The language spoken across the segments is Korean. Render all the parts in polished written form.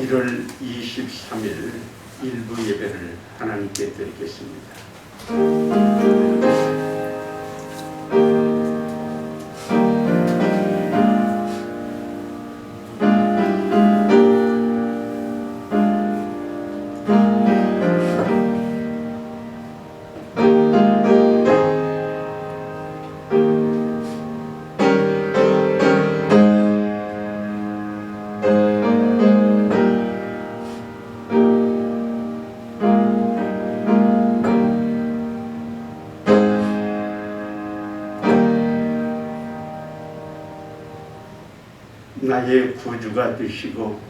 1월 23일 일부 예배를 하나님께 드리겠습니다. 나의 구주가 되시고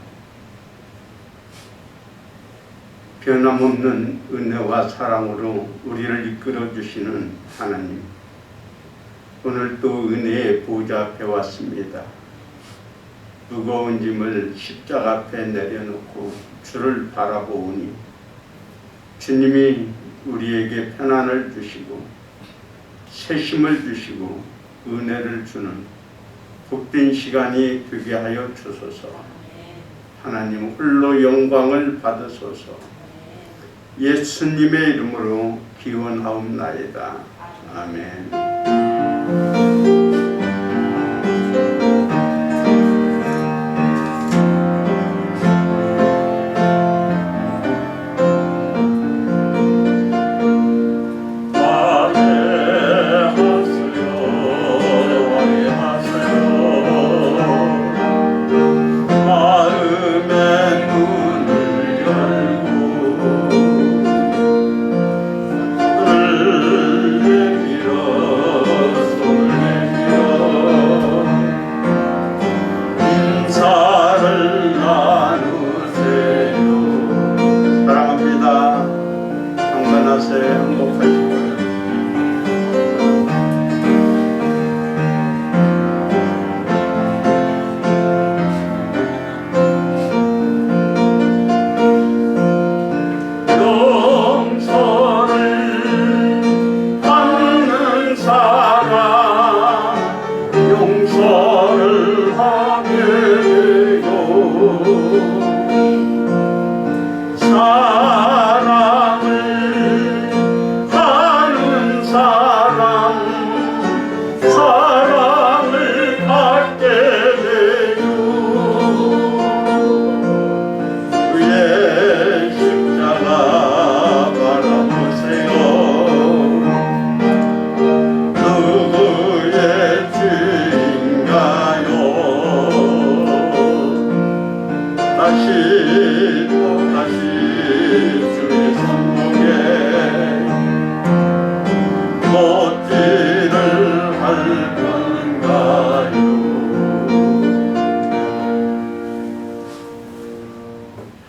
변함없는 은혜와 사랑으로 우리를 이끌어 주시는 하나님, 오늘 또 은혜의 보좌 앞에 왔습니다. 무거운 짐을 십자가 앞에 내려놓고 주를 바라보오니 주님이 우리에게 평안을 주시고 새 힘을 주시고 은혜를 주는 복된 시간이 되게 하여 주소서. 하나님 홀로 영광을 받으소서. 예수님의 이름으로 기원하옵나이다. 아멘.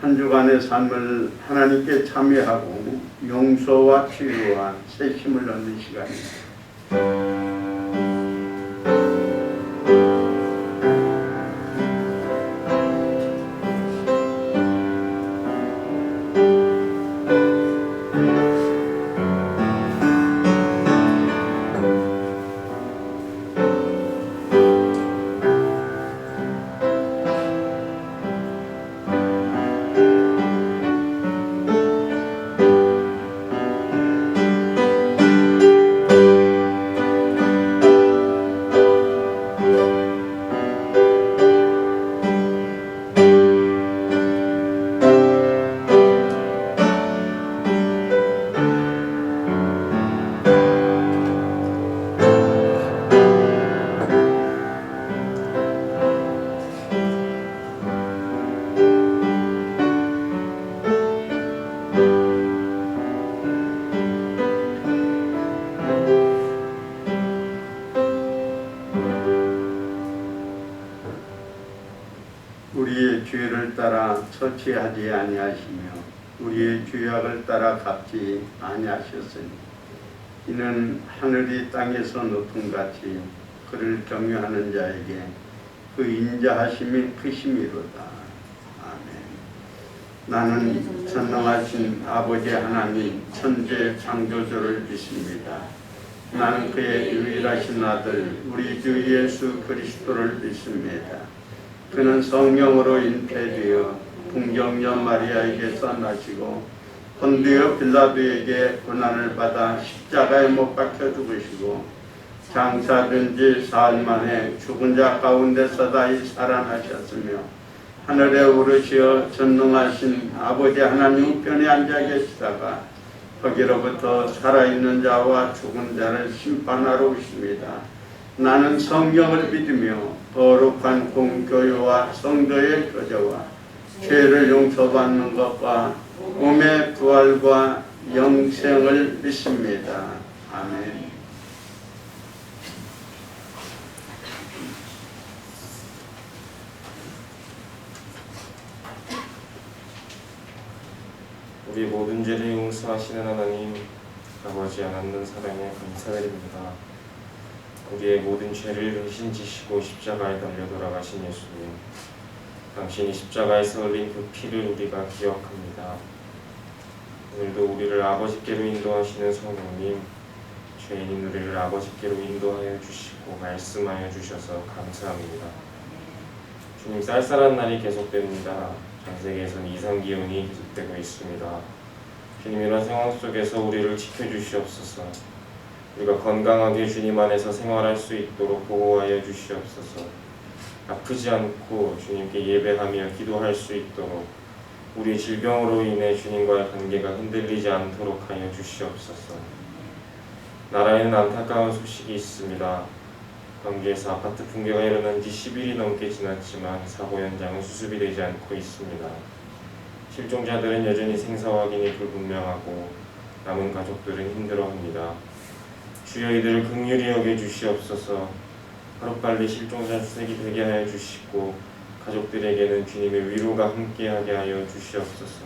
한 주간의 삶을 하나님께 참여하고 용서와 치유와 새 힘을 얻는 시간입니다. 우리의 죄를 따라 처치하지 아니하시며 우리의 죄악을 따라 갚지 아니하셨으니 이는 하늘이 땅에서 높음같이 그를 경외하는 자에게 그 인자하심이 크심이로다. 아멘. 나는 전능하신 아버지 하나님 천재 창조주를 믿습니다. 나는 그의 유일하신 아들 우리 주 예수 그리스도를 믿습니다. 그는 성령으로 잉태되어 풍경녀 마리아에게서 나시고 본디오 빌라도에게 고난을 받아 십자가에 못 박혀 죽으시고 장사된 지 사흘 만에 죽은 자 가운데서 다시 살아나셨으며 하늘에 오르시어 전능하신 아버지 하나님 우편에 앉아 계시다가 거기로부터 살아있는 자와 죽은 자를 심판하러 오십니다. 나는 성경을 믿으며 거룩한 공교회와 성도의 교제와 죄를 용서받는 것과 몸의 부활과 영생을 믿습니다. 아멘. 우리 모든 죄를 용서하시는 하나님, 아버지 하나님 사랑에 감사드립니다. 우리의 모든 죄를 대신 지시고 십자가에 달려 돌아가신 예수님, 당신이 십자가에서 흘린 그 피를 우리가 기억합니다. 오늘도 우리를 아버지께로 인도하시는 성령님, 죄인인 우리를 아버지께로 인도하여 주시고 말씀하여 주셔서 감사합니다. 주님, 쌀쌀한 날이 계속됩니다. 전 세계에서는 이상기온이 계속되고 있습니다. 주님, 이런 상황 속에서 우리를 지켜주시옵소서. 우리가 건강하게 주님 안에서 생활할 수 있도록 보호하여 주시옵소서. 아프지 않고 주님께 예배하며 기도할 수 있도록 우리의 질병으로 인해 주님과의 관계가 흔들리지 않도록 하여 주시옵소서. 나라에는 안타까운 소식이 있습니다. 광주에서 아파트 붕괴가 일어난 지 10일이 넘게 지났지만 사고 현장은 수습이 되지 않고 있습니다. 실종자들은 여전히 생사 확인이 불분명하고 남은 가족들은 힘들어합니다. 주여, 이들을 긍휼히 여겨 주시옵소서. 하루빨리 실종자 수색이 되게 하여 주시고 가족들에게는 주님의 위로가 함께하게 하여 주시옵소서.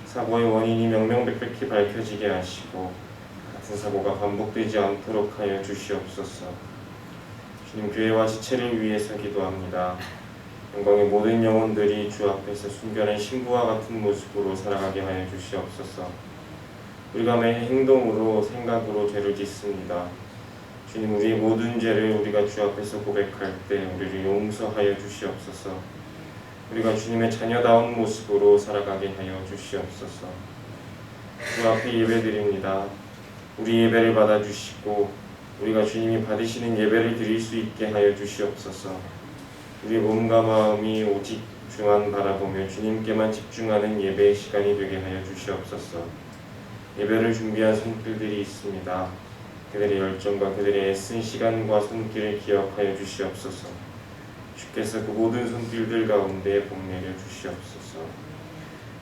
사고의 원인이 명명백백히 밝혀지게 하시고 같은 사고가 반복되지 않도록 하여 주시옵소서. 주님, 교회와 지체를 위해서 기도합니다. 영광의 모든 영혼들이 주 앞에서 순결한 신부와 같은 모습으로 살아가게 하여 주시옵소서. 우리가 매 행동으로 생각으로 죄를 짓습니다. 주님, 우리의 모든 죄를 우리가 주 앞에서 고백할 때 우리를 용서하여 주시옵소서. 우리가 주님의 자녀다운 모습으로 살아가게 하여 주시옵소서. 주 앞에 예배드립니다. 우리 예배를 받아주시고 우리가 주님이 받으시는 예배를 드릴 수 있게 하여 주시옵소서. 우리의 몸과 마음이 오직 주만 바라보며 주님께만 집중하는 예배의 시간이 되게 하여 주시옵소서. 예배를 준비한 손길들이 있습니다. 그들의 열정과 그들의 애쓴 시간과 손길을 기억하여 주시옵소서. 주께서 그 모든 손길들 가운데 복내려 주시옵소서.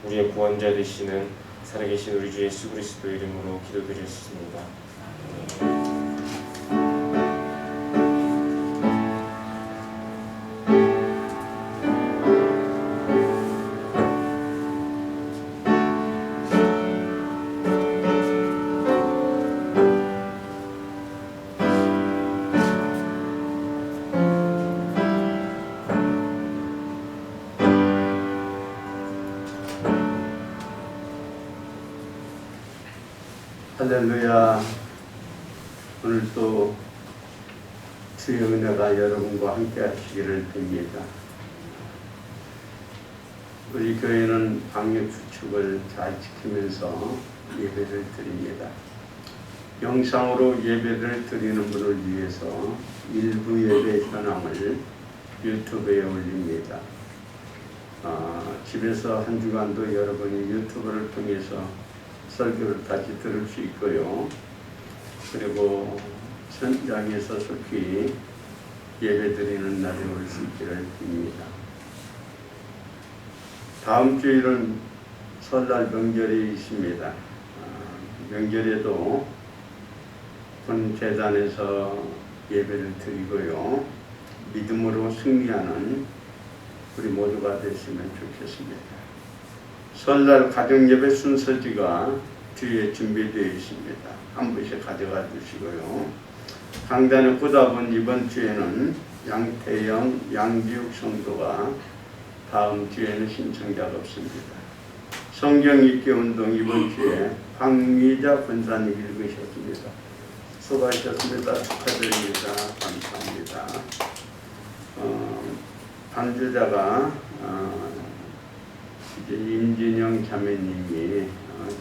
우리의 구원자 되시는 살아계신 우리 주 예수 그리스도 이름으로 기도드렸습니다. 할렐루야. 오늘도 주의 은혜가 여러분과 함께 하시기를 빕니다. 우리 교회는 방역 수칙을 잘 지키면서 예배를 드립니다. 영상으로 예배를 드리는 분을 위해서 일부 예배 현황을 유튜브에 올립니다. 집에서 한 주간도 여러분이 유튜브를 통해서 설교를 다시 들을 수 있고요. 그리고 현장에서 속히 예배드리는 날이 올 수 있기를 빕니다. 다음 주일은 설날 명절이 있습니다. 명절에도 본재단에서 예배를 드리고요. 믿음으로 승리하는 우리 모두가 됐으면 좋겠습니다. 설날 가정예배 순서지가 뒤에 준비되어 있습니다. 한 분씩 가져가 주시고요. 강단에 보다본 이번 주에는 양태영, 양지욱 성도가, 다음 주에는 신청자가 없습니다. 성경 읽기 운동 이번 주에 박미자 권사님 읽으셨습니다. 수고하셨습니다. 축하드립니다. 감사합니다. 반주자가 이제 임진영 자매님이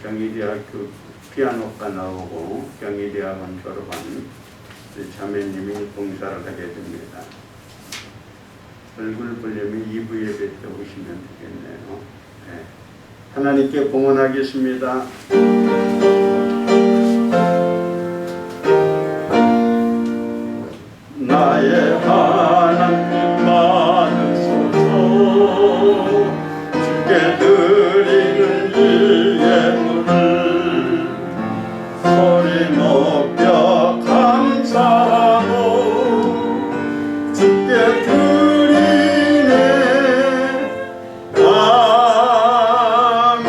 경희대학교 피아노과 나오고 경희대학원 졸업한 자매님이 봉사를 하게 됩니다. 얼굴 보려면 2부 예배 때 오시면 되겠네요. 네. 하나님께 봉헌하겠습니다. 나의 하나님 받으소서. 주께 드리는 이 예물을 소리 높여 감사하고 주께 드리네. 아멘.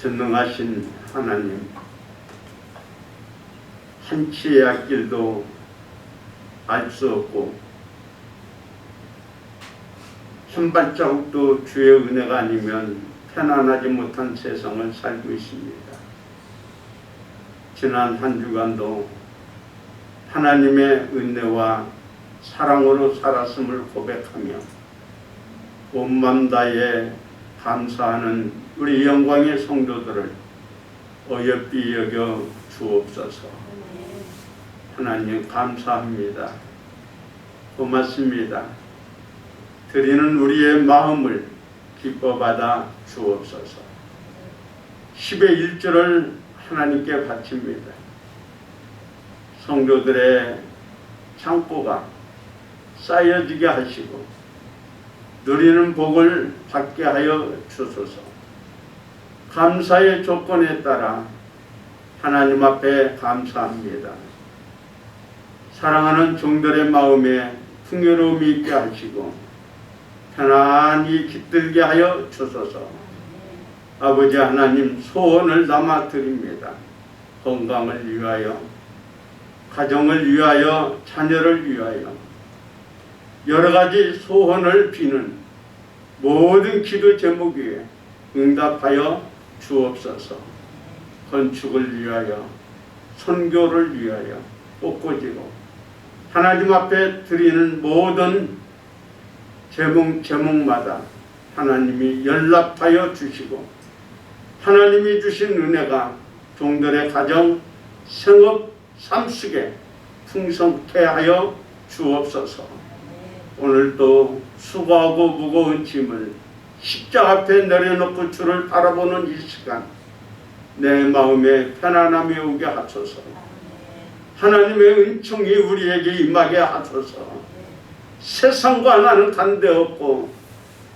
전능하신 하나님, 한치의 앞길도 알 수 없고 한 발자국도 주의 은혜가 아니면 편안하지 못한 세상을 살고 있습니다. 지난 한 주간도 하나님의 은혜와 사랑으로 살았음을 고백하며 온 맘 다해 감사하는 우리 영광의 성도들을 어여삐 여겨 주옵소서. 하나님 감사합니다. 고맙습니다. 드리는 우리의 마음을 기뻐받아 주옵소서. 10의 1조를 하나님께 바칩니다. 성도들의 창고가 쌓여지게 하시고 누리는 복을 받게 하여 주소서. 감사의 조건에 따라 하나님 앞에 감사합니다. 사랑하는 종들의 마음에 풍요로움이 있게 하시고 편안히 깃들게 하여 주소서. 아버지 하나님, 소원을 담아 드립니다. 건강을 위하여, 가정을 위하여, 자녀를 위하여 여러 가지 소원을 비는 모든 기도 제목 위에 응답하여 주옵소서. 건축을 위하여, 선교를 위하여 꽃꽂이로 하나님 앞에 드리는 모든 제목마다 하나님이 연락하여 주시고 하나님이 주신 은혜가 종들의 가정, 생업, 삶 속에 풍성케 하여 주옵소서. 오늘도 수고하고 무거운 짐을 십자가 앞에 내려놓고 주를 바라보는 이 시간, 내 마음에 편안함이 오게 하소서. 하나님의 은총이 우리에게 임하게 하소서. 세상과 나는 관계없고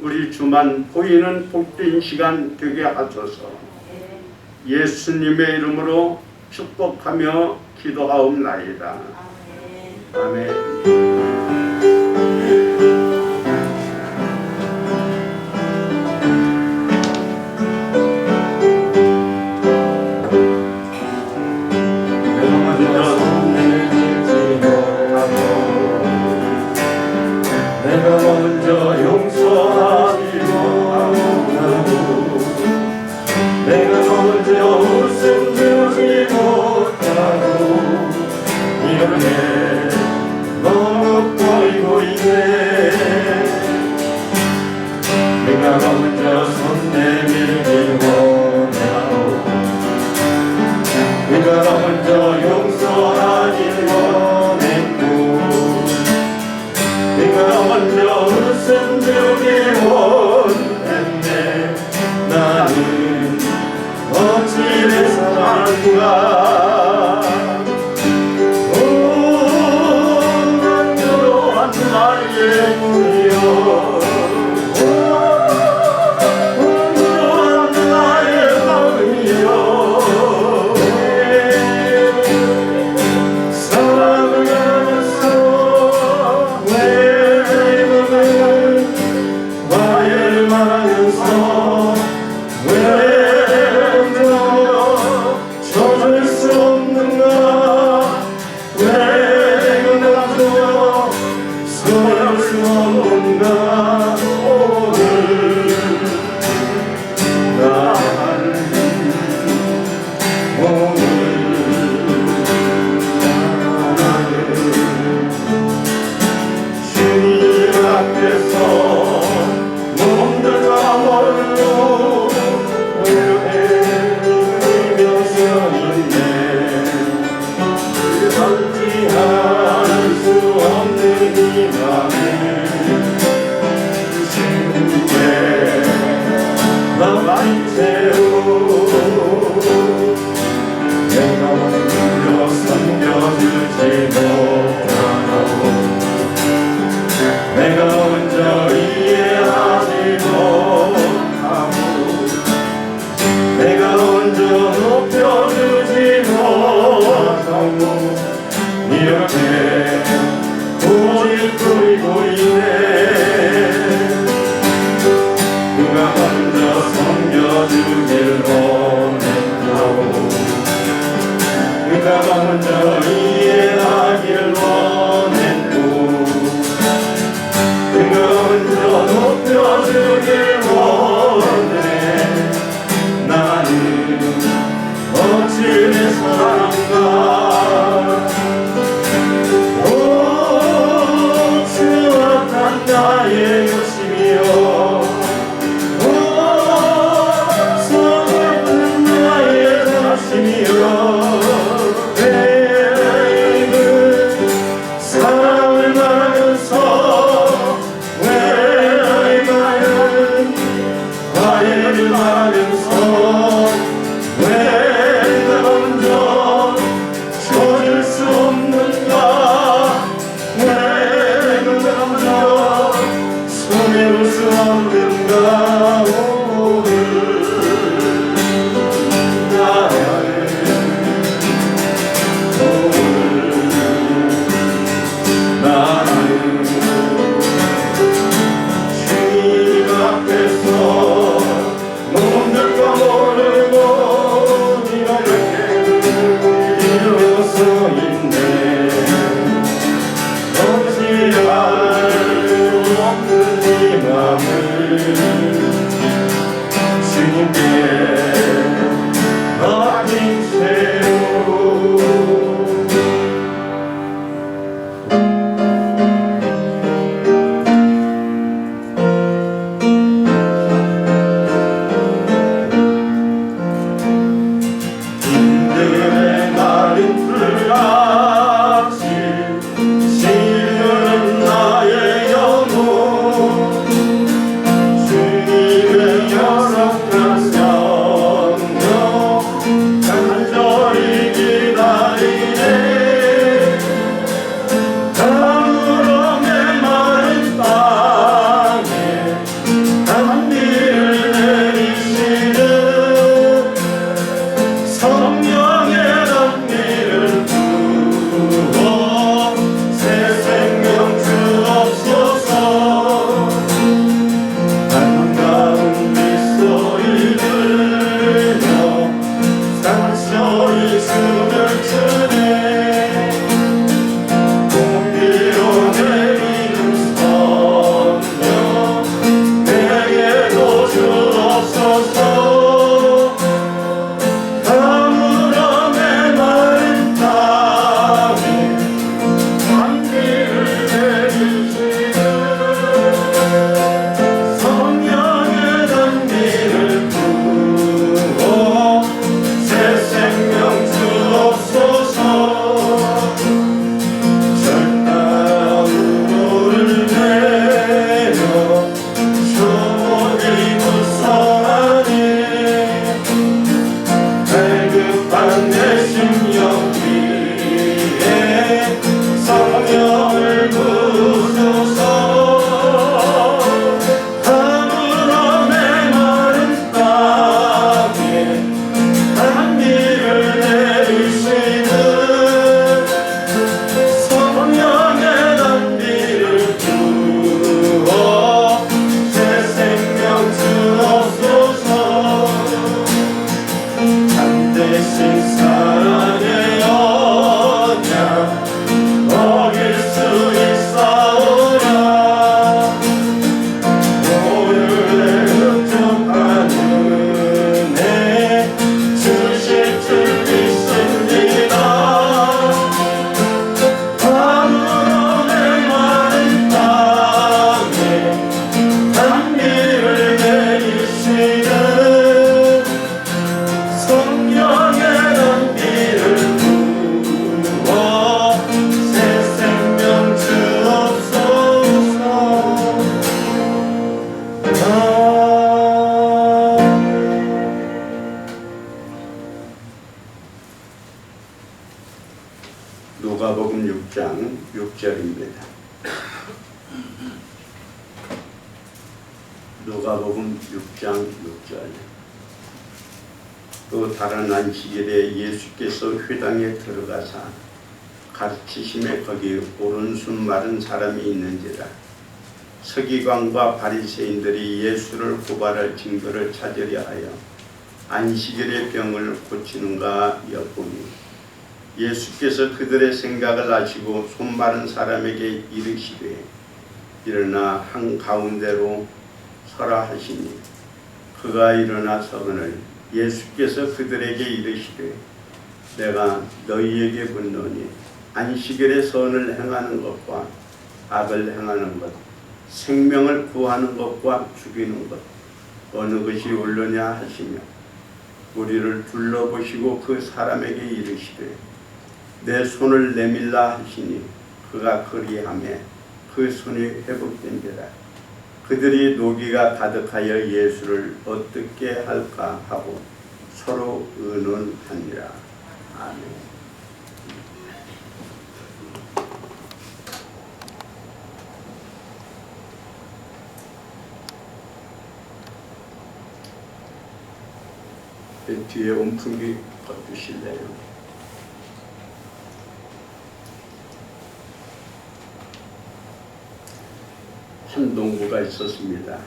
우리 주만 보이는 복된 시간 되게 하소서. 예수님의 이름으로 축복하며 기도하옵나이다. 아멘. 앞에서 몸들과 멀고 외로움이며 서 있네. 견지할 수 없는 이 맘을 주께 나만 채우고 내가 먼저 섬겨주지 못하고 내가 먼저 이해하지 못하고 내가 먼저 높여주지 못하고 이렇게 고집부리고 있네. 누가 먼저 섬겨주길 원했다고 누가 먼저 이해하길 원했고 누가 먼저 높여주길 원해. 나는 어찌 내 사랑과 오츠왔단 나의 욕심이여 서글픈 나의 자신이여 왜 사랑을 말하면서 왜 화해를 말하면서 왜 먼저 져줄 수 없는가 왜 먼저 손해볼 수 없는가 오늘 나는 주님 앞에서 몸들과 모르고 이렇게 일어서 있네. 어찌할 없는 이 맘을 주님께 맡긴 채로 인생의 마른 풀같이 시들은 나의 영혼 주님 누가복음 6장 6절. 또 다른 안식일에 예수께서 회당에 들어가사 가르치심에 거기 오른손 마른 사람이 있는지라. 서기관과 바리새인들이 예수를 고발할 증거를 찾으려 하여 안식일의 병을 고치는가 엿보니 예수께서 그들의 생각을 아시고 손 마른 사람에게 이르시되 일어나 한가운데로 서라 하시니 그가 일어나 서거늘 예수께서 그들에게 이르시되 내가 너희에게 묻노니 안식일에 선을 행하는 것과 악을 행하는 것, 생명을 구하는 것과 죽이는 것 어느 것이 옳으냐 하시며 우리를 둘러보시고 그 사람에게 이르시되 내 손을 내밀라 하시니 그가 그리하매 그 손이 회복된지라. 그들이 노기가 가득하여 예수를 어떻게 할까 하고 서로 의논하니라. 아멘. 뒤에 온풍기 꺼주실래요? 한 농부가 있었습니다.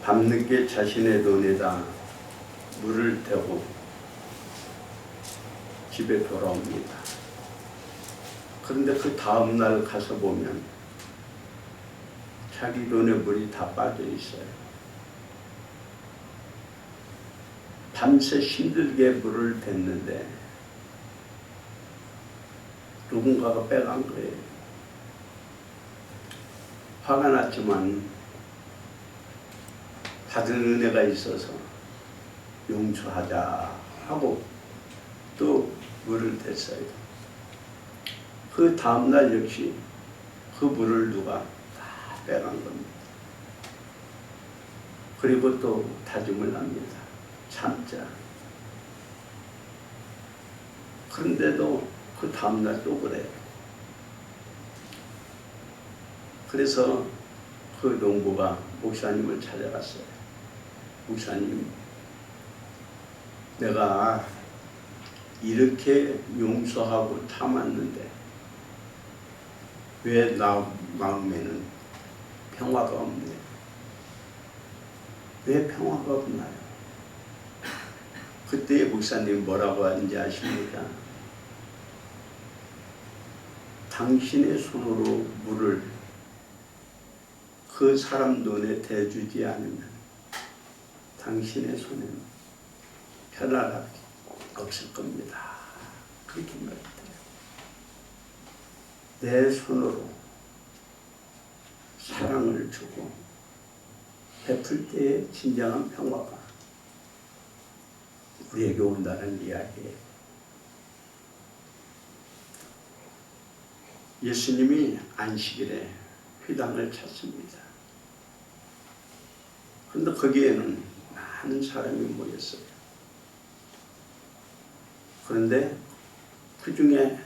밤늦게 자신의 논에다 물을 대고 집에 돌아옵니다. 그런데 그 다음날 가서 보면 자기 논에 물이 다 빠져 있어요. 밤새 힘들게 물을 댔는데 누군가가 빼간 거예요. 화가 났지만 받은 은혜가 있어서 용서하자 하고 또 물을 댔어요. 그 다음날 역시 그 물을 누가 다 빼간 겁니다. 그리고 또 다짐을 합니다. 참자. 그런데도 그 다음날 또 그래요. 그래서 그 농부가 목사님을 찾아갔어요. 목사님, 내가 이렇게 용서하고 참았는데 왜 나 마음에는 평화가 없네? 왜 평화가 없나요? 그때 목사님 뭐라고 하는지 아십니까? 당신의 손으로 물을 그 사람 눈에 대주지 않으면 당신의 손에는 편안함이 없을 겁니다. 그렇게 말했대요. 내 손으로 사랑을 주고 베풀 때의 진정한 평화가 우리에게 온다는 이야기예요. 예수님이 안식일에 회당을 찾습니다. 그런데 거기에는 많은 사람이 모였어요. 그런데 그 중에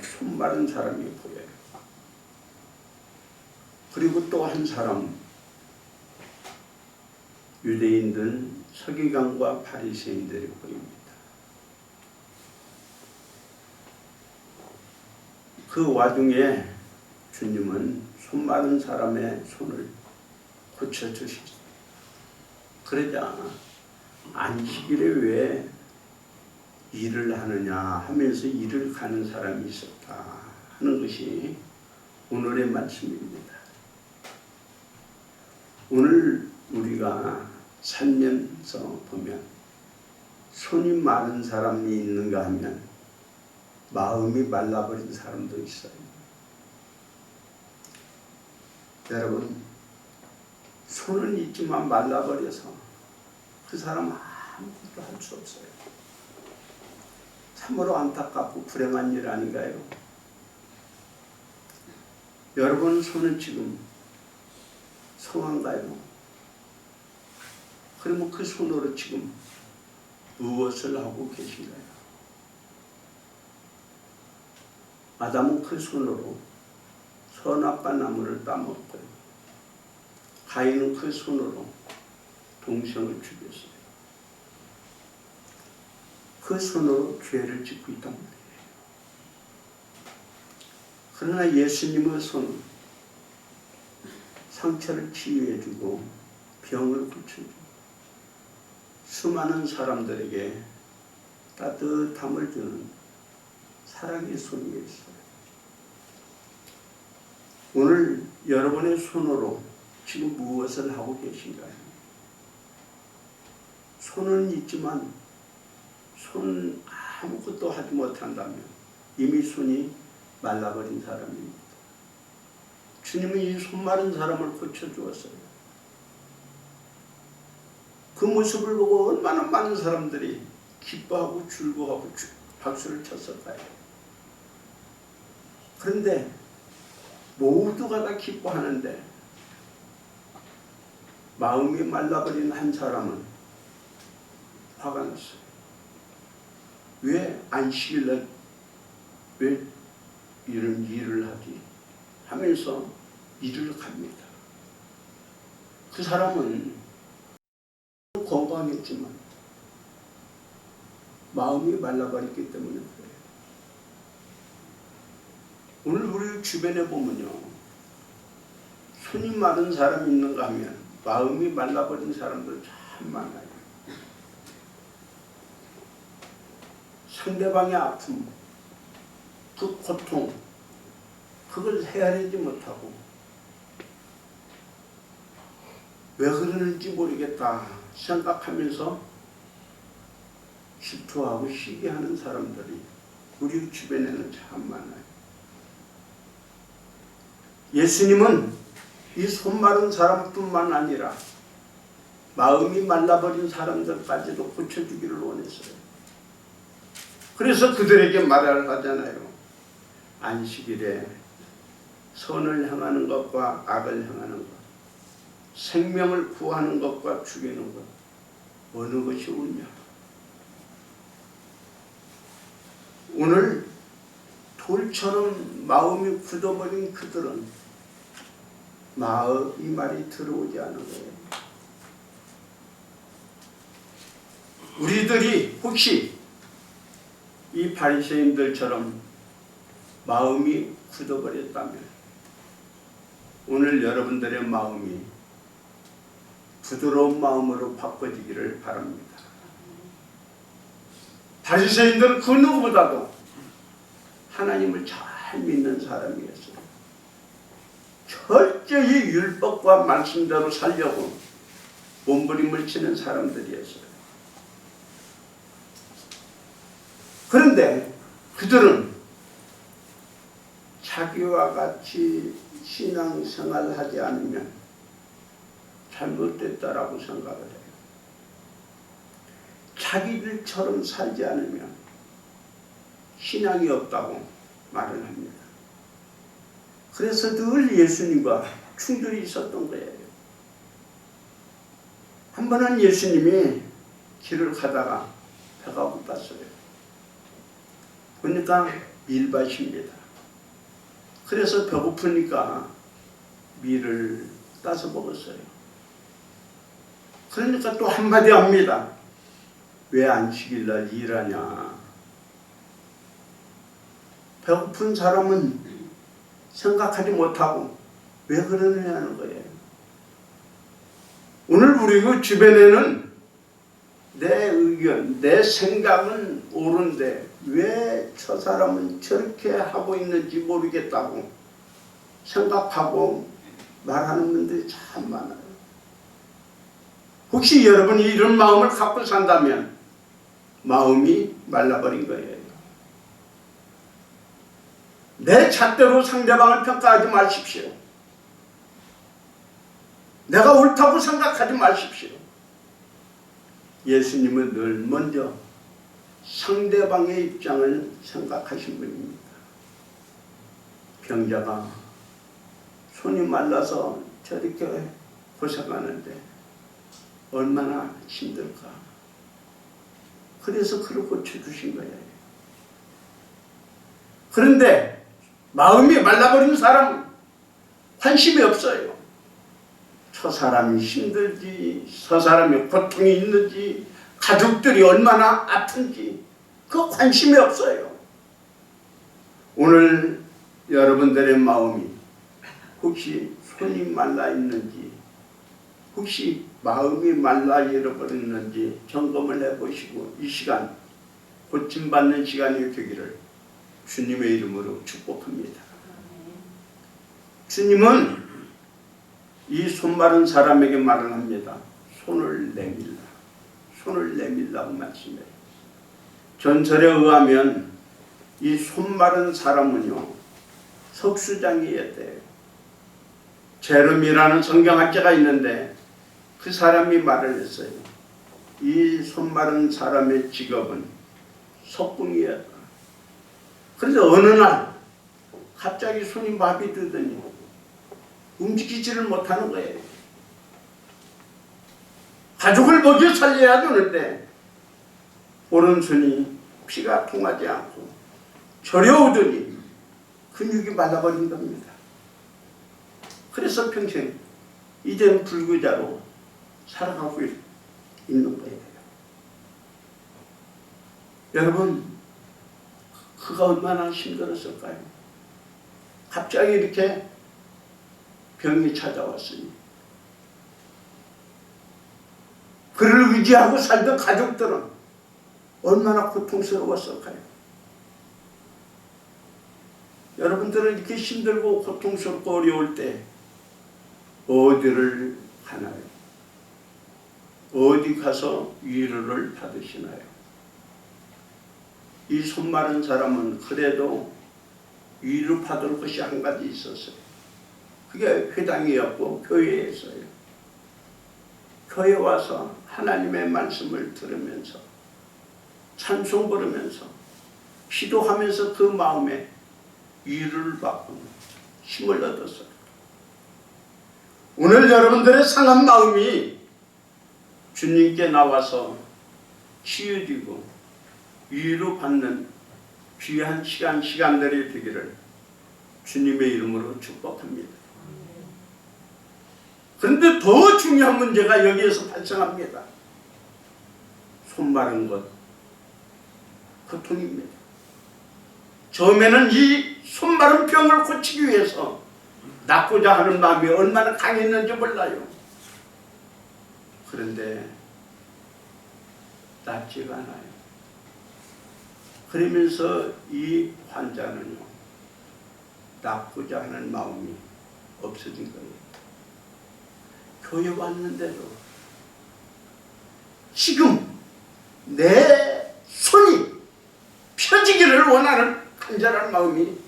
손 마른 사람이 보여요. 그리고 또 한 사람, 유대인들 서기관과 바리새인들이 보입니다. 그 와중에 주님은 손 마른 사람의 손을 고쳐주시죠. 그러자 안식일에 왜 일을 하느냐 하면서 일을 가는 사람이 있었다 하는 것이 오늘의 말씀입니다. 오늘 우리가 살면서 보면 손이 마른 사람이 있는가 하면 마음이 말라버린 사람도 있어요. 여러분, 손은 있지만 말라버려서 그 사람은 아무것도 할 수 없어요. 참으로 안타깝고 불행한 일 아닌가요? 여러분 손은 지금 성한가요? 그러면 그 손으로 지금 무엇을 하고 계신가요? 아담은 그 손으로 선악과 나무를 따먹고요. 가인은 그 손으로 동생을 죽였어요. 그 손으로 죄를 짓고 있단 말이에요. 그러나 예수님의 손은 상처를 치유해주고 병을 고쳐주고 수많은 사람들에게 따뜻함을 주는 사랑의 손이었어요. 오늘 여러분의 손으로 지금 무엇을 하고 계신가요? 손은 있지만 손 아무것도 하지 못한다면 이미 손이 말라버린 사람입니다. 주님은 이 손 마른 사람을 고쳐주었어요. 그 모습을 보고 얼마나 많은 사람들이 기뻐하고 즐거워하고 박수를 쳤을까요? 그런데 모두가 다 기뻐하는데 마음이 말라버린 한 사람은 화가 났어요. 왜 안식일날 왜 이런 일을 하지? 하면서 일을 갑니다. 그 사람은 건강했지만 마음이 말라버렸기 때문에 그래요. 오늘 우리 주변에 보면요, 손이 마른 사람이 있는가 하면 마음이 말라버린 사람들 참 많아요. 상대방의 아픔, 그 고통, 그걸 헤아리지 못하고 왜 그러는지 모르겠다 생각하면서 질투하고 시기하는 사람들이 우리 주변에는 참 많아요. 예수님은 이 손 마른 사람뿐만 아니라 마음이 말라버린 사람들까지도 고쳐주기를 원했어요. 그래서 그들에게 말을 하잖아요. 안식일에 선을 향하는 것과 악을 향하는 것, 생명을 구하는 것과 죽이는 것, 어느 것이 옳냐? 오늘 돌처럼 마음이 굳어버린 그들은 이 말이 들어오지 않은 거예요. 우리들이 혹시 이 바리새인들처럼 마음이 굳어버렸다면 오늘 여러분들의 마음이 부드러운 마음으로 바꿔지기를 바랍니다. 바리새인들은 그 누구보다도 하나님을 잘 믿는 사람이었어요. 철저히 율법과 말씀대로 살려고 몸부림을 치는 사람들이었어요. 그런데 그들은 자기와 같이 신앙생활을 하지 않으면 잘못됐다라고 생각을 해요. 자기들처럼 살지 않으면 신앙이 없다고 말을 합니다. 그래서 늘 예수님과 충돌이 있었던 거예요. 한 번은 예수님이 길을 가다가 배가 고팠어요. 보니까 밀밭입니다. 그래서 배고프니까 밀을 따서 먹었어요. 그러니까 또 한마디 합니다. 왜 안식일날 일하냐? 배고픈 사람은 생각하지 못하고 왜 그러느냐는 거예요. 오늘 우리 주변에는 내 의견, 내 생각은 옳은데 왜 저 사람은 저렇게 하고 있는지 모르겠다고 생각하고 말하는 분들이 참 많아요. 혹시 여러분이 이런 마음을 갖고 산다면 마음이 말라버린 거예요. 내 잣대로 상대방을 평가하지 마십시오. 내가 옳다고 생각하지 마십시오. 예수님은 늘 먼저 상대방의 입장을 생각하신 분입니다. 병자가 손이 말라서 저렇게 고생하는데 얼마나 힘들까. 그래서 그를 고쳐주신 거예요. 그런데 마음이 말라버린 사람은 관심이 없어요. 저 사람이 힘들지, 저 사람이 고통이 있는지, 가족들이 얼마나 아픈지 그 관심이 없어요. 오늘 여러분들의 마음이 혹시 손이 말라 있는지, 혹시 마음이 말라 잃어버렸는지 점검을 해보시고 이 시간 고침받는 시간이 되기를 주님의 이름으로 축복합니다. 주님은 이 손마른 사람에게 말을 합니다. 손을 내밀라. 손을 내밀라고 말씀해요. 전설에 의하면 이 손마른 사람은요, 석수장이었대요. 제롬이라는 성경학자가 있는데 그 사람이 말을 했어요. 이 손마른 사람의 직업은 석궁이었다. 그런데 어느 날 갑자기 손이 마비 되더니 움직이지를 못하는 거예요. 가족을 먹여 살려야 되는데 오른손이 피가 통하지 않고 저려오더니 근육이 말라버린 겁니다. 그래서 평생 이젠 불구자로 살아가고 있는 거예요. 여러분, 그가 얼마나 힘들었을까요? 갑자기 이렇게 병이 찾아왔으니 그를 의지하고 살던 가족들은 얼마나 고통스러웠을까요? 여러분들은 이렇게 힘들고 고통스럽고 어려울 때 어디를 가나요? 어디 가서 위로를 받으시나요? 이 손마른 사람은 그래도 위로 받을 것이 한 가지 있었어요. 그게 회당이었고 교회에서요. 교회 와서 하나님의 말씀을 들으면서 찬송 부르면서 기도하면서 그 마음에 위로를 받고 힘을 얻었어요. 오늘 여러분들의 상한 마음이 주님께 나와서 치유되고 위로받는 귀한 시간들이 되기를 주님의 이름으로 축복합니다. 그런데 더 중요한 문제가 여기에서 발생합니다. 손 마른 것, 고통입니다. 처음에는 이 손 마른 병을 고치기 위해서 낫고자 하는 마음이 얼마나 강했는지 몰라요. 그런데 낫지가 않아요. 그러면서 이 환자는요, 낫고자 하는 마음이 없어진 거예요. 교회 왔는데도 지금 내 손이 펴지기를 원하는 간절한 마음이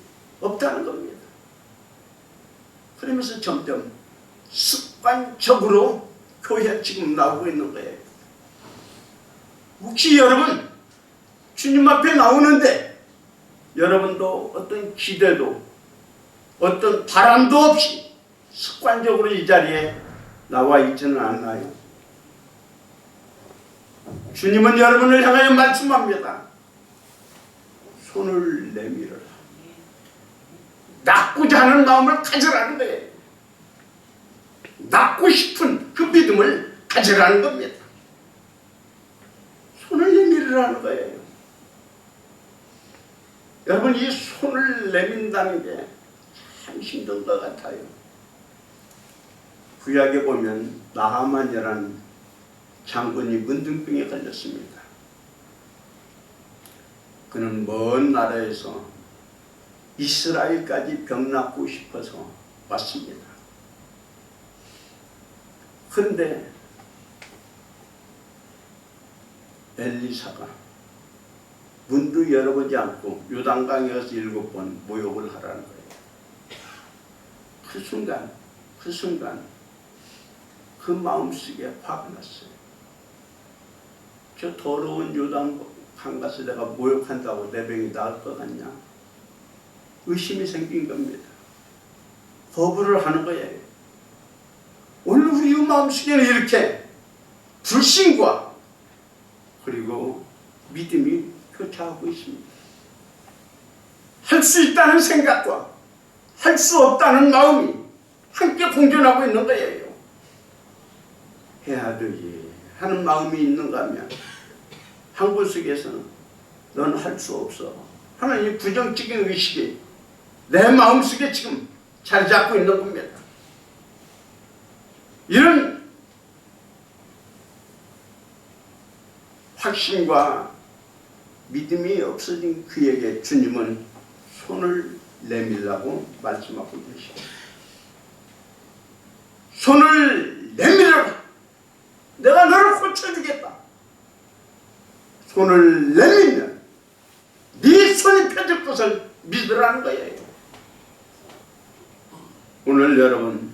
없다는 겁니다. 그러면서 점점 습관적으로 교회에 지금 나오고 있는 거예요. 혹시 여러분 주님 앞에 나오는데 여러분도 어떤 기대도 어떤 바람도 없이 습관적으로 이 자리에 나와 있지는 않나요? 주님은 여러분을 향하여 말씀합니다. 손을 내밀어라. 낫고자 하는 마음을 가지라는 거예요. 낫고 싶은 그 믿음을 가지라는 겁니다. 손을 내밀으라는 거예요. 여러분, 이 손을 내민다는 게 참 힘든 것 같아요. 구약에 보면 나하만이라는 장군이 문둥병에 걸렸습니다. 그는 먼 나라에서 이스라엘까지 병 낫고 싶어서 왔습니다. 그런데 엘리사가 문도 열어보지 않고 요단강에 가서 7번 모욕을 하라는 거예요. 그 순간 그 마음속에 화가 났어요. 저 더러운 요단강 가서 내가 모욕한다고 내 병이 나을 것 같냐? 의심이 생긴 겁니다. 거부를 하는 거예요. 오늘 우리 마음속에는 이렇게 불신과 그리고 믿음이 교차하고 있습니다. 할 수 있다는 생각과 할 수 없다는 마음이 함께 공존하고 있는 거예요. 해야 되지 하는 마음이 있는가 하면 한국 속에서는 넌 할 수 없어 하는 이 부정적인 의식이 내 마음속에 지금 자리 잡고 있는 겁니다. 이런 확신과 믿음이 없어진 그에게 주님은 손을 내밀라고 말씀하고 계십니다. 손을 내밀어라. 내가 너를 고쳐주겠다. 손을 내밀면 네 손이 펴질 것을 믿으라는 거예요. 오늘 여러분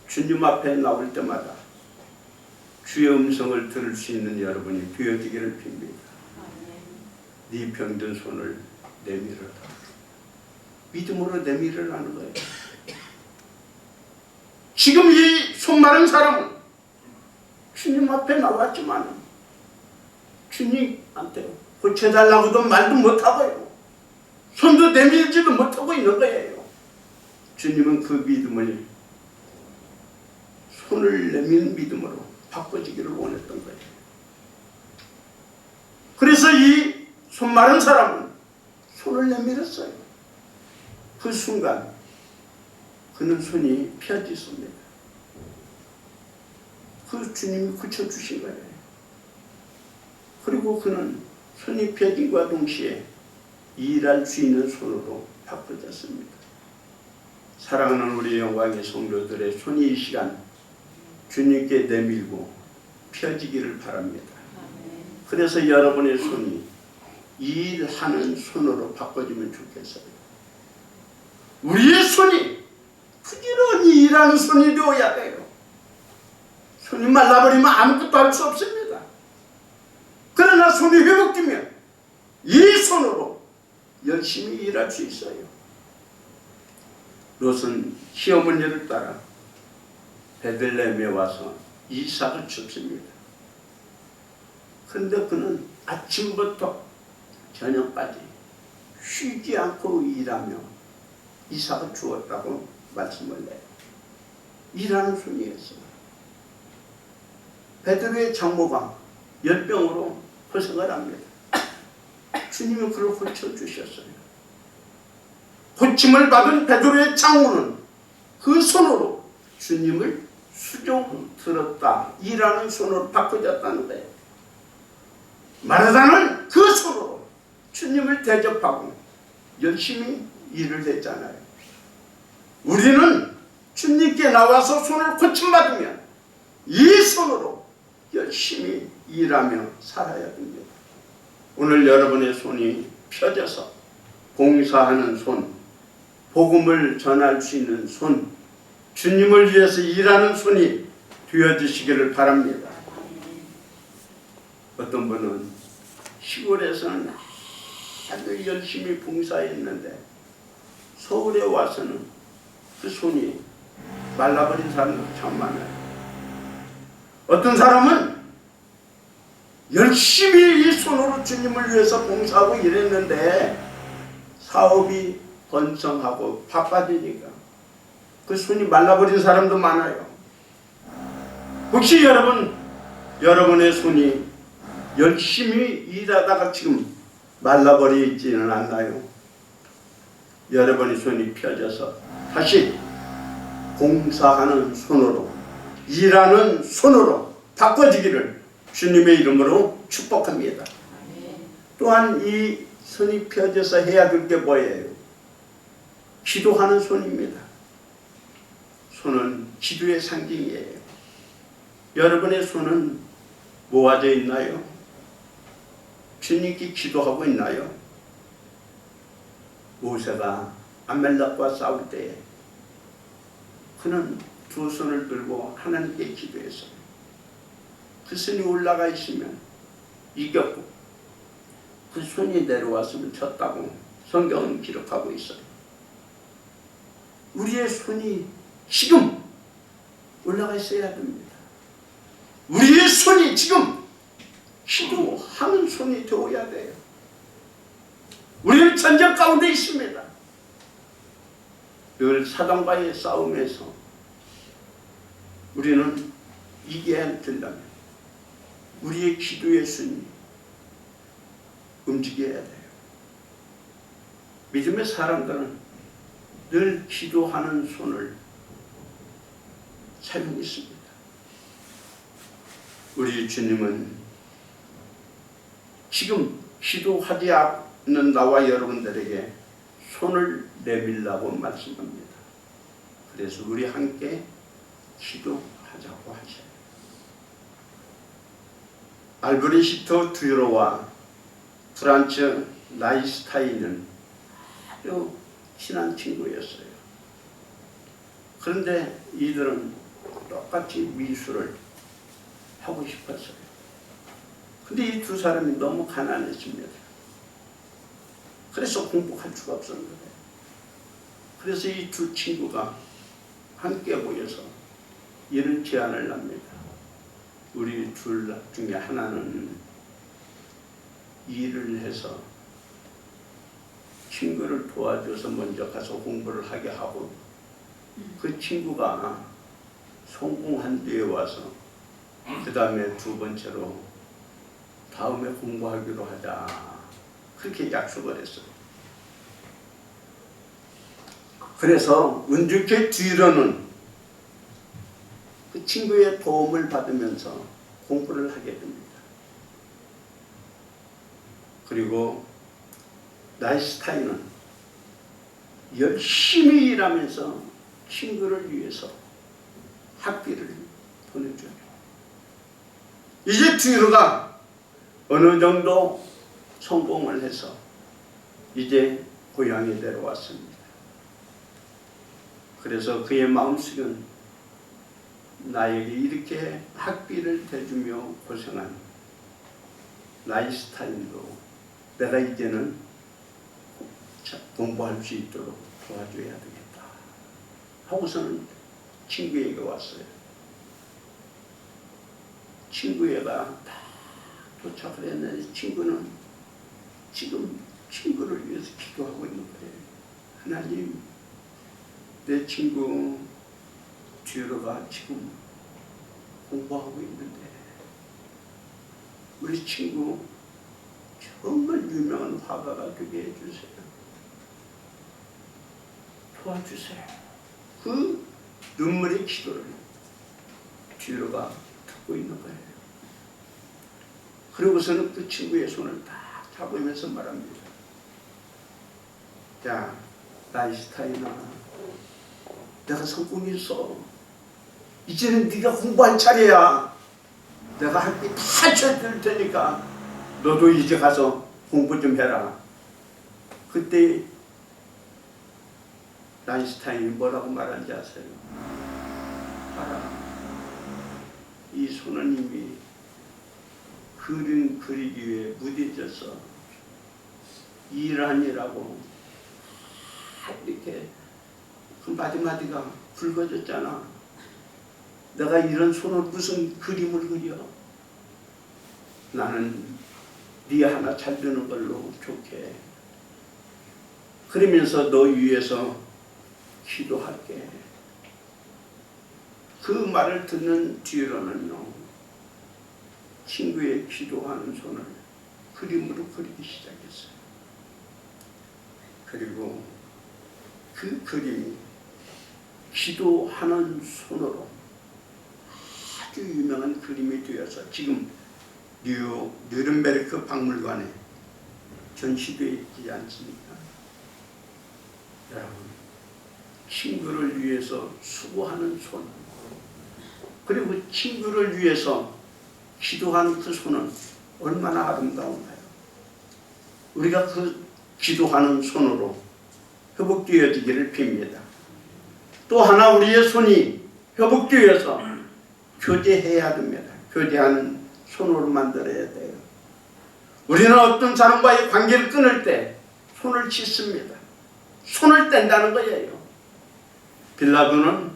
주님 앞에 나올 때마다 주의 음성을 들을 수 있는 여러분이 되어지기를 빕니다. 네 병든 손을 내밀어라. 믿음으로 내밀으라는 거예요. 지금 이 손 마른 사람은 주님 앞에 나왔지만 주님한테 고쳐달라고도 말도 못하고요. 손도 내밀지도 못하고 있는 거예요. 주님은 그 믿음을 손을 내민 믿음으로 바꿔지기를 원했던 거예요. 그래서 이 손 마른 사람은 손을 내밀었어요. 그 순간 그는 손이 펴졌습니다. 그 주님이 고쳐주신 거예요. 그리고 그는 손이 펴짐과 동시에 일할 수 있는 손으로 바꿔졌습니다. 사랑하는 우리 영광의 성도들의 손이 이 시간 주님께 내밀고 펴지기를 바랍니다. 그래서 여러분의 손이 일하는 손으로 바꿔지면 좋겠어요. 우리의 손이 부지런히 일하는 손이 되어야 돼요. 손이 말라버리면 아무것도 할 수 없습니다. 그러나 손이 회복되면 이 손으로 열심히 일할 수 있어요. 롯은 시어머니를 따라 베들레헴에 와서 이삭을 줍습니다. 그런데 그는 아침부터 저녁까지 쉬지 않고 일하며 이삭을 주었다고 말씀을 해요. 일하는 손이었어요. 베드로의 장모가 열병으로 고생을 합니다. 주님이 그를 고쳐주셨어요. 고침을 받은 베드로의 장모는 그 손으로 주님을 수종 들었다. 일하는 손으로 바꿔졌다는 거예요. 마르다는 그 손으로 주님을 대접하고 열심히 일을 했잖아요. 우리는 주님께 나와서 손을 고침받으면 이 손으로 열심히 일하며 살아야 됩니다. 오늘 여러분의 손이 펴져서 봉사하는 손, 복음을 전할 수 있는 손, 주님을 위해서 일하는 손이 되어주시기를 바랍니다. 어떤 분은 시골에서는 아주 열심히 봉사했는데 서울에 와서는 그 손이 말라버린 사람도 참 많아요. 어떤 사람은 열심히 이 손으로 주님을 위해서 봉사하고 일했는데 사업이 번성하고 바빠지니까 그 손이 말라버린 사람도 많아요. 혹시 여러분의 손이 열심히 일하다가 지금 말라버려 있지는 않나요? 여러분의 손이 펴져서 다시 봉사하는 손으로, 일하는 손으로 바꿔지기를 주님의 이름으로 축복합니다. 또한 이 손이 펴져서 해야 될 게 뭐예요? 기도하는 손입니다. 손은 기도의 상징이에요. 여러분의 손은 모아져 있나요? 주님께 기도하고 있나요? 모세가 아말렉과 싸울 때에 그는 두 손을 들고 하나님께 기도했어요. 그 손이 올라가 있으면 이겼고 그 손이 내려왔으면 졌다고 성경은 기록하고 있어요. 우리의 손이 지금 올라가 있어야 됩니다. 우리의 손이 지금 기도하는 손이 되어야 돼요. 우리는 전쟁 가운데 있습니다. 늘 사단과의 싸움에서 우리는 이겨야 된다면 우리의 기도의 순위 움직여야 돼요. 믿음의 사람들은 늘 기도하는 손을 사용했습니다. 우리 주님은 지금 기도하지 않는 나와 여러분들에게 손을 내밀라고 말씀합니다. 그래서 우리 함께 기도하자고 하셔요. 알브레히트 듀러와 프란츠 나이스타인은 아주 친한 친구였어요. 그런데 이들은 똑같이 미술을 하고 싶었어요. 근데 이 두 사람이 너무 가난했습니다. 그래서 공부할 수가 없었는데, 그래서 이 두 친구가 함께 모여서 이런 제안을 합니다. 우리 둘 중에 하나는 일을 해서 친구를 도와줘서 먼저 가서 공부를 하게 하고, 그 친구가 성공한 뒤에 와서 그 다음에 두 번째로 다음에 공부하기로 하자, 그렇게 약속을 했어요. 그래서 운 좋게 듀러는 그 친구의 도움을 받으면서 공부를 하게 됩니다. 그리고 나이스타인은 열심히 일하면서 친구를 위해서 학비를 보내줘요. 이제 듀러가 어느 정도 성공을 해서 이제 고향에 내려왔습니다. 그래서 그의 마음속은 나에게 이렇게 학비를 대주며 고생한 나이스타인도 내가 이제는 공부할 수 있도록 도와줘야 되겠다 하고서는 친구에게 왔어요. 친구애가 다 도착을 했는데 친구는 지금 친구를 위해서 기도하고 있는 거예요. 하나님, 내 친구 듀러가 지금 공부하고 있는데 우리 친구 정말 유명한 화가가 되게 해주세요. 도와주세요. 그 눈물의 기도를 듀러가 듣고 있는 거예요. 그러고서는 그 친구의 손을 딱 잡으면서 말합니다. 자, 나이스타인아, 내가 성공했어. 이제는 네가 공부할 차례야. 내가 학비 다 쳐줄 테니까 너도 이제 가서 공부 좀 해라. 그때 나이스타인이 뭐라고 말하는지 아세요? 봐라, 이 손은 이미 그림 그리기 위해 무뎌져서 일하니라고 이렇게 그 마디마디가 붉어졌잖아. 내가 이런 손으로 무슨 그림을 그려? 나는 네 하나 잘 되는 걸로 좋게. 그러면서 너 위해서 기도할게. 그 말을 듣는 듀러는요, 친구의 기도하는 손을 그림으로 그리기 시작했어요. 그리고 그 그림이 기도하는 손으로 아주 유명한 그림이 되어서 지금 뉴른베르크 박물관에 전시되어 있지 않습니까? 여러분, 친구를 위해서 수고하는 손, 그리고 친구를 위해서 기도하는 그 손은 얼마나 아름다운가요? 우리가 그 기도하는 손으로 회복되어지기를 빕니다. 또 하나 우리의 손이 회복되어서 교제해야 됩니다. 교제하는 손으로 만들어야 돼요. 우리는 어떤 사람과의 관계를 끊을 때 손을 씻습니다. 손을 뗀다는 거예요. 빌라도는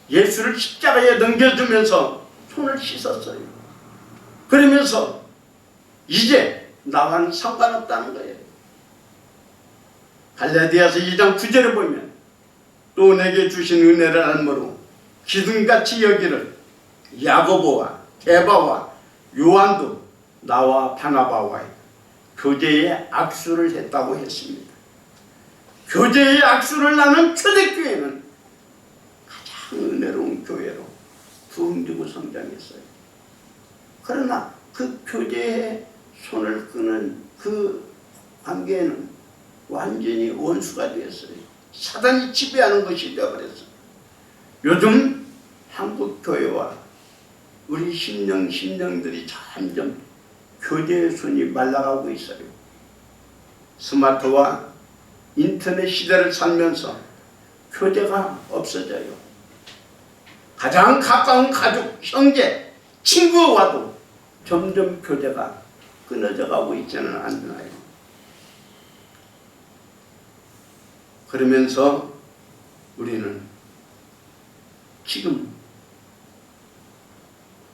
예수를 십자가에 넘겨주면서 손을 씻었어요. 그러면서 이제 나와는 상관없다는 거예요. 갈라디아서 2장 9절에 보면 또 내게 주신 은혜를 알므로 기둥같이 여기를 야고보와 게바와 요한도 나와 바나바와의 교제의 악수를 했다고 했습니다. 교제의 악수를 나눈 초대교회는 가장 은혜로운 교회로 부흥되고 성장했어요. 그러나 그 교제에 손을 끄는 그 관계에는 완전히 원수가 되었어요. 사단이 지배하는 것이 되어버렸어요. 요즘 한국 교회와 우리 심령들이 점점 교제의 손이 말라가고 있어요. 스마트와 인터넷 시대를 살면서 교제가 없어져요. 가장 가까운 가족, 형제, 친구와도 점점 교제가 끊어져 가고 있지는 않나요? 그러면서 우리는 지금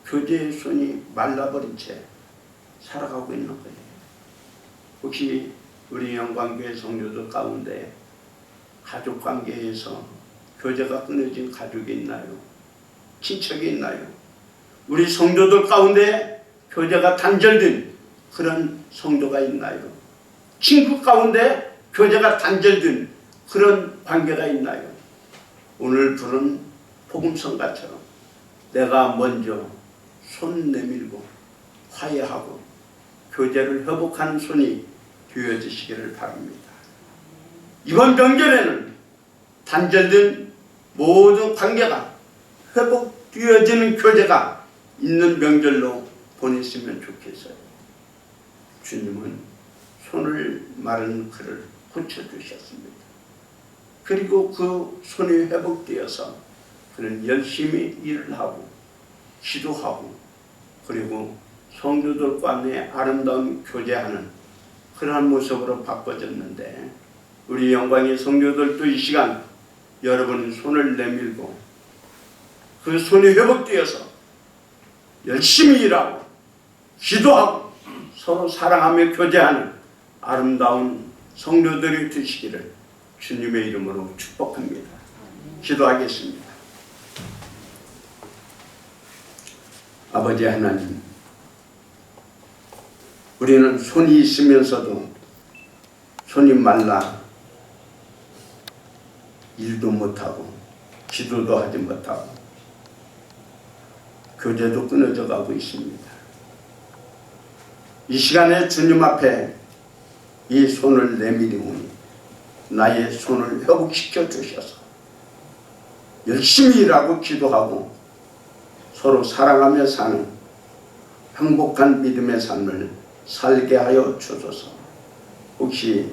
교제의 손이 말라버린 채 살아가고 있는 거예요. 혹시 우리 영광교회 성도들 가운데 가족관계에서 교제가 끊어진 가족이 있나요? 친척이 있나요? 우리 성도들 가운데 교제가 단절된 그런 성도가 있나요? 친구 가운데 교제가 단절된 그런 관계가 있나요? 오늘 부른 복음성가처럼 내가 먼저 손 내밀고 화해하고 교제를 회복하는 손이 되어주시기를 바랍니다. 이번 명절에는 단절된 모든 관계가 회복되어지는 교제가 있는 명절로 보냈으면 좋겠어요. 주님은 손을 마른 그를 고쳐주셨습니다. 그리고 그 손이 회복되어서 그는 열심히 일을 하고 기도하고 그리고 성도들 간에 아름다운 교제하는 그러한 모습으로 바꿔졌는데, 우리 영광의 성도들도 이 시간 여러분 손을 내밀고 그 손이 회복되어서 열심히 일하고 기도하고 서로 사랑하며 교제하는 아름다운 성도들이 되시기를 주님의 이름으로 축복합니다. 기도하겠습니다. 아버지 하나님, 우리는 손이 있으면서도 손이 말라 일도 못하고 기도도 하지 못하고 교제도 끊어져 가고 있습니다. 이 시간에 주님 앞에 이 손을 내밀으니 나의 손을 회복시켜 주셔서 열심히 일하고 기도하고 서로 사랑하며 사는 행복한 믿음의 삶을 살게 하여 주소서. 혹시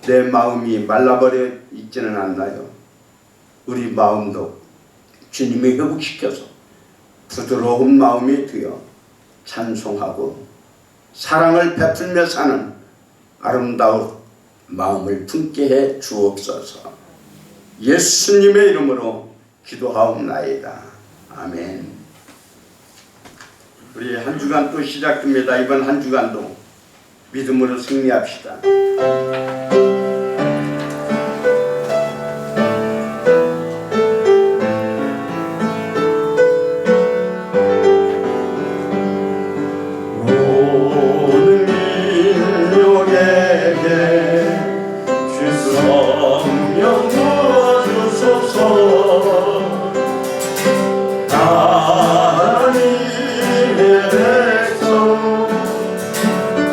내 마음이 말라버려 있지는 않나요? 우리 마음도 주님이 회복시켜서 부드러운 마음이 되어 찬송하고 사랑을 베풀며 사는 아름다운 마음을 품게 해 주옵소서. 예수님의 이름으로 기도하옵나이다. 아멘. 우리 한 주간 또 시작됩니다. 이번 한 주간도 믿음으로 승리합시다.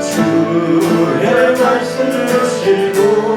주의 말씀 주시고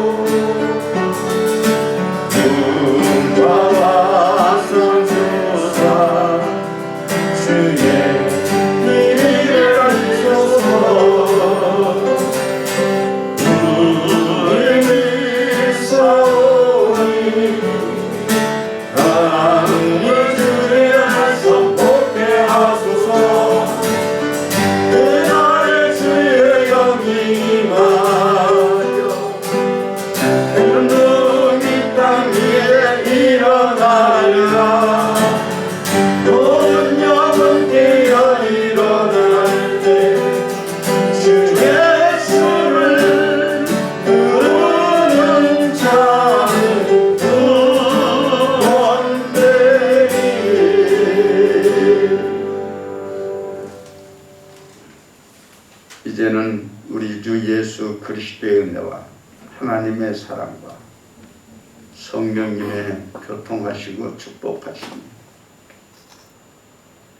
은혜와 하나님의 사랑과 성령님의 교통하시고 축복하시니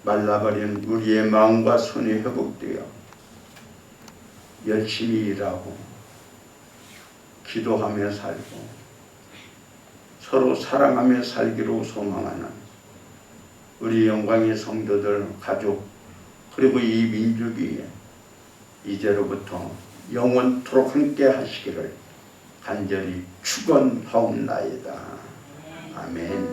말라버린 우리의 마음과 손이 회복되어 열심히 일하고 기도하며 살고 서로 사랑하며 살기로 소망하는 우리 영광의 성도들, 가족, 그리고 이 민족이 이제로부터 영원토록 함께 하시기를 간절히 축원하옵나이다. 아멘.